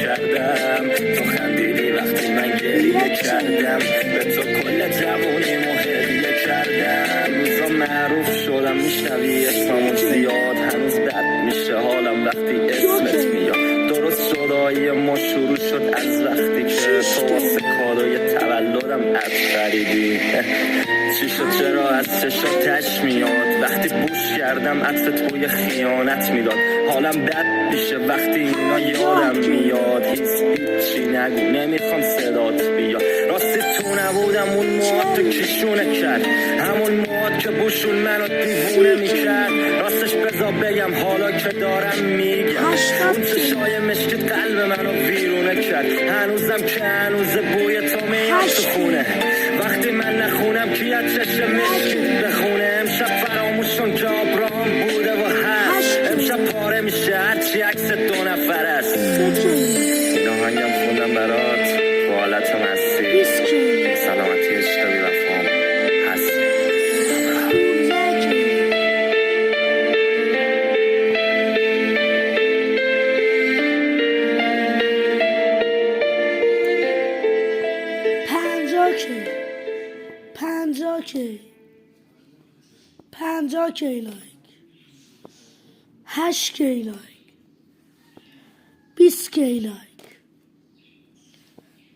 کردم، تو خندیدی وقتی من گریه کردم، به تو کل جوونیمو هدیه کردم. روزا معروف شدم میشنوی اسممو زیاد، هنوز بد میشه حالم وقتی اسمت میاد. درست شدایی ما شروع شد از وقتی که تو واسه کادوی تولدم عطر خریدی. چی شد چرا از چشاتش میاد وقتی بوش کردم عطرت بوی خیانت میداد. حالم بد میشه وقتی اینا یادم میاد. هیچی نگو نمیخوام صدات بیاد. راستی تو نبودم اون موهات تو کشونه کرد، همون موهات که بوشون منو دیوونه میکرد. راستش بذار بگم حالا که دارم میگم، اون چشای مشکت قلب منو ویرونه کرد. هنوزم که هنوز بوی تو میاد تو خونه، وقتی من نخونم کی از چشم مشکت بخونه. امشب فراموشون که آبراهام بوده و هست، امشب پاره میشه هرچی عکس 2 نفر است. این آهنگم خوندم برات با حالت مستی، سلامتی عشق بی وفام هست. پنجاه کی لایک، 8 کی لایک، 20 کی لایک،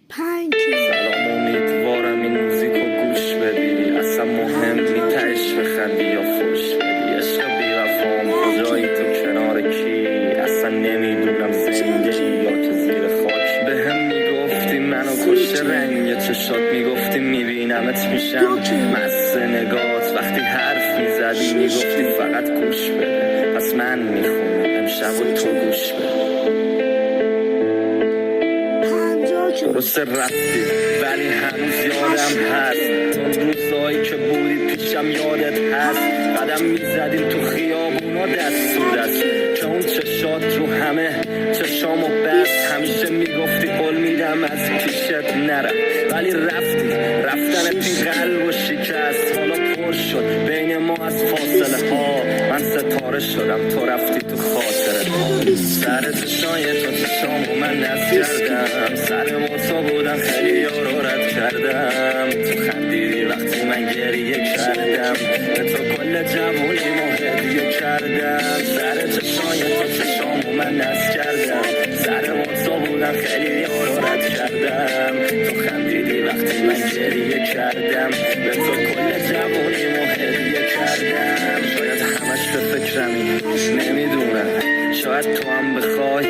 5 کی. سلام، امیدوارم این موزیکو گوش بدی، اصلا مهم نی تهش بخندی یا فوش بدی. عشق بی وفام کجایی تو کنار کی، اصلا نمیدونم زنده یا که زیر خاک. به هم میگفتی منو کشته رنگ چشات، میگفتی میبینمت میشم مست نگات. وقتی حرف میزدی میگفتی فقط گوش بده، پس من میخونم امشب و تو گوش بده. درسته رفتی ولی هنوز یادم هست، اون روزایی که بودی پیشم یادت هست. قدم میزدیم تو خیابونا دست تو دست، که اون چشات رو همه چشامو بست. همیشه میگفتی قول میدم از پیشت نرم، ولی رفتی. رفتنت این قلب و شکست، حالا پر شد بین ما از فاصله ها. من ستاره شدم تو رفتی تو خاطرت ها. سر چشای تو چشامو من نز کردم، سر موتا بودم خیلی یارو رد کردم. تو خندیدی وقتی من گریه کردم، به تو کل جوونیمو هدیه کردم. سر چشای تو چشامو من نز کردم، سر موتا بودم خیلی یارو رد کردم. تو خندیدی وقتی من گریه کردم، به تو کل جوونیمو هدیه کردم. شاید همش به فکرمی نمیدونم، شاید تو هم بخوای